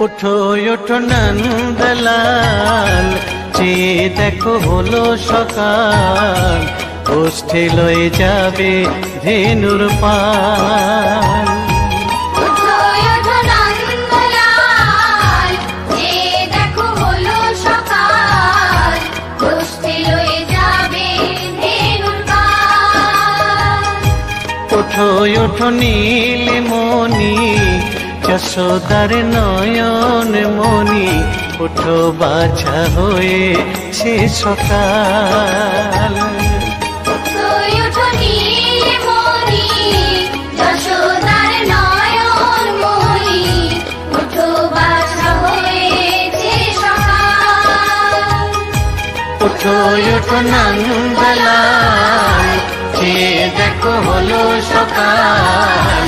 ওঠো ওঠো নন্দলাল, চেয়ে দেখো হলো সকাল, গোষ্ঠী লয়ে যাবে ধেনুর পাল। ওঠো ওঠো নীলমণি, যশোদার নয়ন মণি, ওঠো বাছা হয়েছে সকাল। ওঠো ওঠো নন্দলাল, চেয়ে দেখো হলো সকাল,